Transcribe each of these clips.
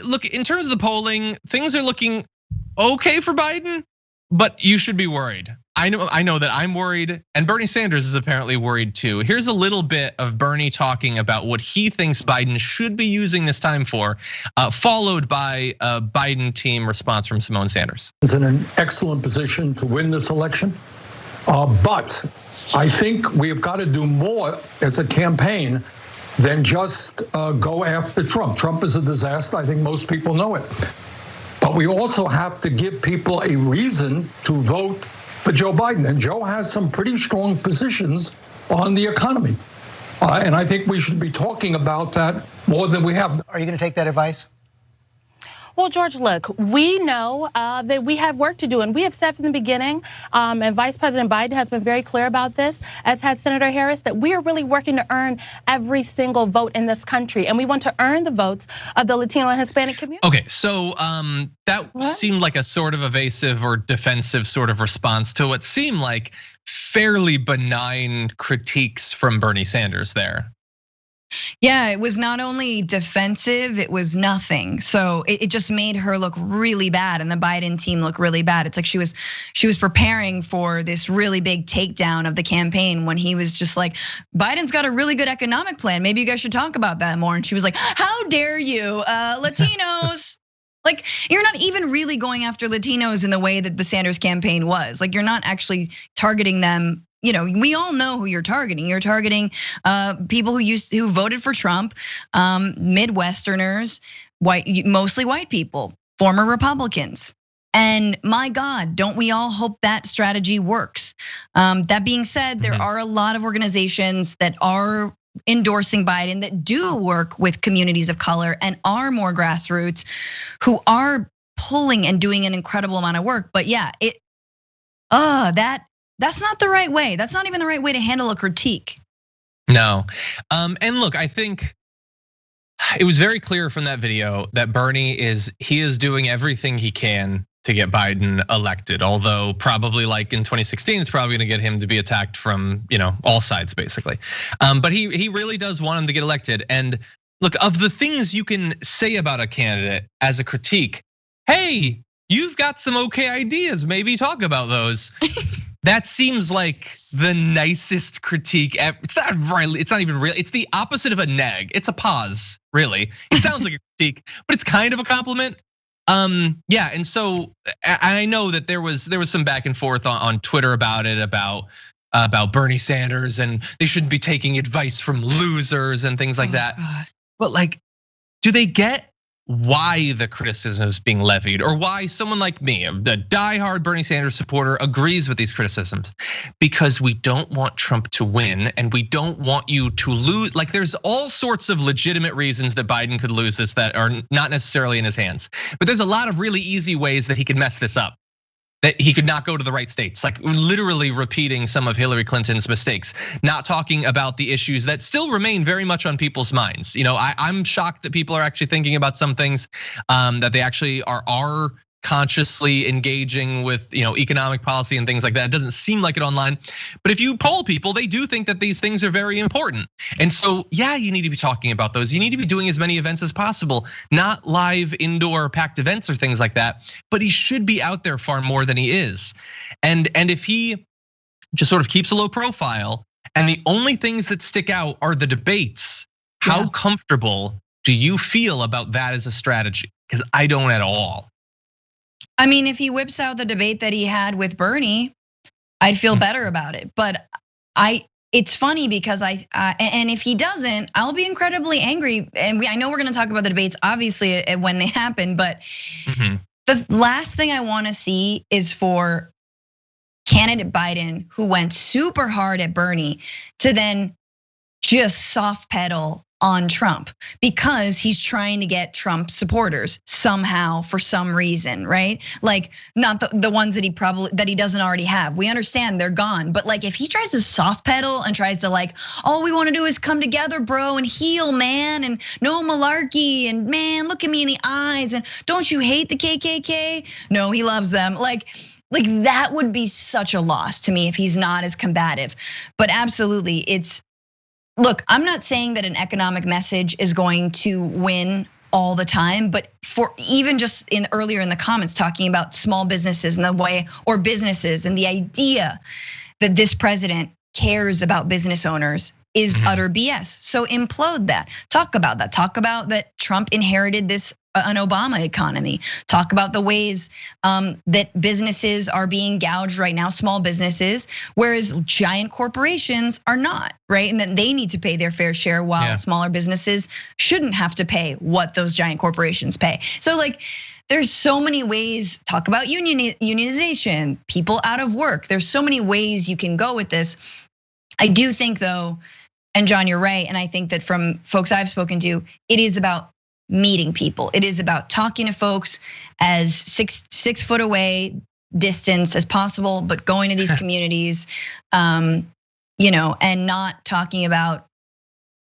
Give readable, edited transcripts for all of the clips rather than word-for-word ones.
look, in terms of the polling, things are looking okay for Biden, but you should be worried. I know that I'm worried, and Bernie Sanders is apparently worried too. Here's a little bit of Bernie talking about what he thinks Biden should be using this time for, followed by a Biden team response from Simone Sanders. Is in an excellent position to win this election, but I think we have got to do more as a campaign than just go after Trump. Trump is a disaster. I think most people know it. But we also have to give people a reason to vote for Joe Biden. And Joe has some pretty strong positions on the economy. And I think we should be talking about that more than we have. Are you going to take that advice? Well, George, look, we know that we have work to do, and we have said from the beginning, and Vice President Biden has been very clear about this, as has Senator Harris, that we are really working to earn every single vote in this country, and we want to earn the votes of the Latino and Hispanic community. Okay, so that seemed like a sort of evasive or defensive sort of response to what seemed like fairly benign critiques from Bernie Sanders there. Yeah, it was not only defensive, it was nothing. So it just made her look really bad, and the Biden team look really bad. It's like she was preparing for this really big takedown of the campaign when he was just like, Biden's got a really good economic plan. Maybe you guys should talk about that more. And she was like, how dare you, Latinos? Like, you're not even really going after Latinos in the way that the Sanders campaign was. Like, you're not actually targeting them. You know, we all know who you're targeting. You're targeting people who voted for Trump, Midwesterners, mostly white people, former Republicans. And my God, don't we all hope that strategy works? That being said, there are a lot of organizations that are endorsing Biden that do work with communities of color and are more grassroots, who are pulling and doing an incredible amount of work. But yeah, that's not the right way. That's not even the right way to handle a critique. No, and look, I think it was very clear from that video that Bernie is doing everything he can to get Biden elected. Although probably like in 2016, it's probably gonna get him to be attacked from all sides basically. But he really does want him to get elected. And look, of the things you can say about a candidate as a critique, hey, you've got some okay ideas. Maybe talk about those. That seems like the nicest critique ever. It's not even real. It's the opposite of a neg. It's a pause, really. It sounds like a critique, but it's kind of a compliment. Yeah, and so I know that there was some back and forth on Twitter about it, about Bernie Sanders, and they shouldn't be taking advice from losers and things like that. God. But like, do they get why the criticism is being levied, or why someone like me, a diehard Bernie Sanders supporter, agrees with these criticisms? Because we don't want Trump to win, and we don't want you to lose. Like, there's all sorts of legitimate reasons that Biden could lose this that are not necessarily in his hands. But there's a lot of really easy ways that he could mess this up. That he could not go to the right states, like literally repeating some of Hillary Clinton's mistakes, not talking about the issues that still remain very much on people's minds. I'm shocked that people are actually thinking about some things, that they actually are consciously engaging with economic policy and things like that. It doesn't seem like it online, but if you poll people, they do think that these things are very important. And so, yeah, you need to be talking about those. You need to be doing as many events as possible, not live indoor packed events or things like that. But he should be out there far more than he is. And if he just sort of keeps a low profile, and the only things that stick out are the debates, how comfortable do you feel about that as a strategy? Because I don't at all. I mean, if he whips out the debate that he had with Bernie, I'd feel better about it. But it's funny because and if he doesn't, I'll be incredibly angry. And I know we're gonna talk about the debates, obviously, when they happen. But the last thing I wanna see is for candidate Biden, who went super hard at Bernie, to then just soft pedal on Trump because he's trying to get Trump supporters somehow for some reason, right? Like, not the ones that he doesn't already have. We understand they're gone, but like if he tries to soft pedal and tries to like, all we want to do is come together, bro, and heal, man, and no malarkey, and man, look at me in the eyes, and don't you hate the KKK? No, he loves them. Like that would be such a loss to me if he's not as combative. But absolutely, look, I'm not saying that an economic message is going to win all the time, but for even just earlier in the comments talking about small businesses and the way, or businesses and the idea that this president cares about business owners is utter BS. So implode that. Talk about that. Talk about that Trump inherited this an Obama economy. Talk about the ways that businesses are being gouged right now, small businesses, whereas giant corporations are not, right? And that they need to pay their fair share while smaller businesses shouldn't have to pay what those giant corporations pay. So like, there's so many ways. Talk about unionization, people out of work. There's so many ways you can go with this. I do think though, and John, you're right, and I think that from folks I've spoken to, it is about meeting people. It is about talking to folks as six foot away distance as possible, but going to these communities, and not talking about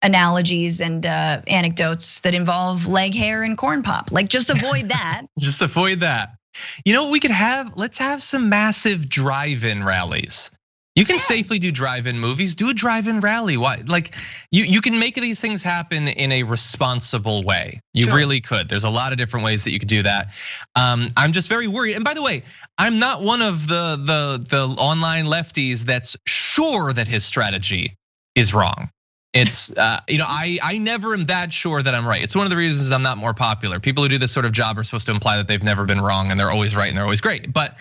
analogies and anecdotes that involve leg hair and corn pop. Like, just avoid that. Just avoid that. You know what we could have? Let's have some massive drive-in rallies. You can safely do drive-in movies, do a drive-in rally. Why? Like, you can make these things happen in a responsible way. You really could. There's a lot of different ways that you could do that. I'm just very worried. And by the way, I'm not one of the online lefties that's sure that his strategy is wrong. It's I never am that sure that I'm right. It's one of the reasons I'm not more popular. People who do this sort of job are supposed to imply that they've never been wrong and they're always right and they're always great. But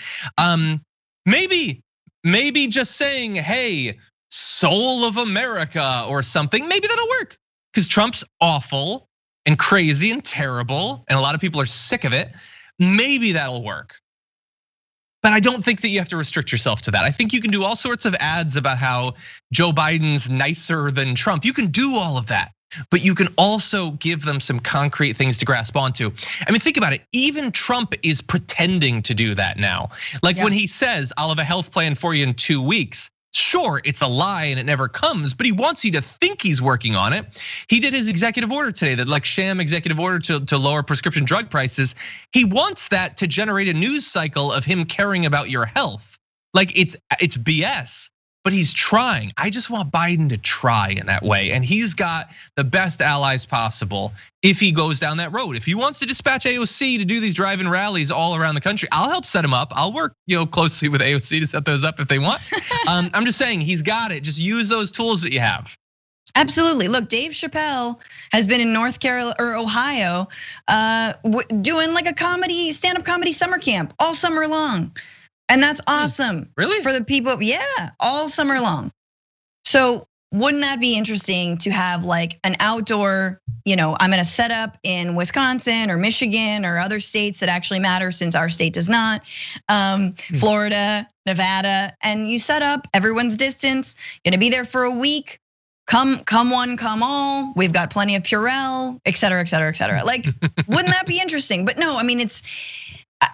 maybe just saying, hey, soul of America or something, maybe that'll work. Because Trump's awful and crazy and terrible, and a lot of people are sick of it. Maybe that'll work. But I don't think that you have to restrict yourself to that. I think you can do all sorts of ads about how Joe Biden's nicer than Trump. You can do all of that. But you can also give them some concrete things to grasp onto. I mean, think about it. Even Trump is pretending to do that now. Like when he says, I'll have a health plan for you in 2 weeks. Sure, it's a lie and it never comes, but he wants you to think he's working on it. He did his executive order today, that like sham executive order to lower prescription drug prices. He wants that to generate a news cycle of him caring about your health. Like it's BS. But he's trying. I just want Biden to try in that way. And he's got the best allies possible if he goes down that road. If he wants to dispatch AOC to do these drive-in rallies all around the country, I'll help set him up. I'll work closely with AOC to set those up if they want. I'm just saying he's got it. Just use those tools that you have. Absolutely. Look, Dave Chappelle has been in North Carolina or Ohio doing like a stand-up comedy summer camp all summer long. And that's awesome. Really? For the people, all summer long. So wouldn't that be interesting to have like an outdoor, I'm gonna set up in Wisconsin or Michigan or other states that actually matter since our state does not, Florida, Nevada, and you set up, everyone's distance, gonna be there for a week. Come one, come all. We've got plenty of Purell, et cetera, et cetera, et cetera. Like, wouldn't that be interesting? But no, I mean,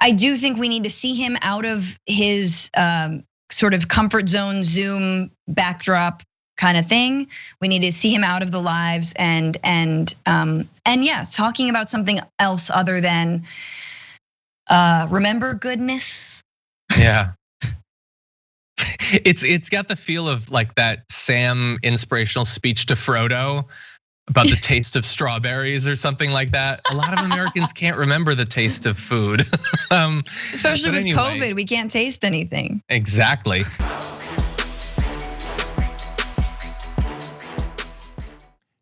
I do think we need to see him out of his sort of comfort zone Zoom backdrop kind of thing. We need to see him out of the lives and yes, talking about something else other than remember goodness. Yeah. It's got the feel of like that Sam inspirational speech to Frodo about the taste of strawberries or something like that. A lot of Americans can't remember the taste of food. Especially with COVID, we can't taste anything. Exactly.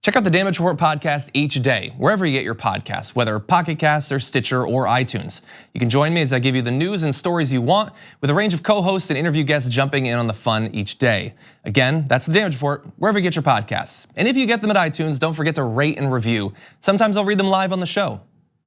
Check out the Damage Report podcast each day, wherever you get your podcasts, whether Pocket Casts or Stitcher or iTunes. You can join me as I give you the news and stories you want, with a range of co-hosts and interview guests jumping in on the fun each day. Again, that's the Damage Report, wherever you get your podcasts. And if you get them at iTunes, don't forget to rate and review. Sometimes I'll read them live on the show.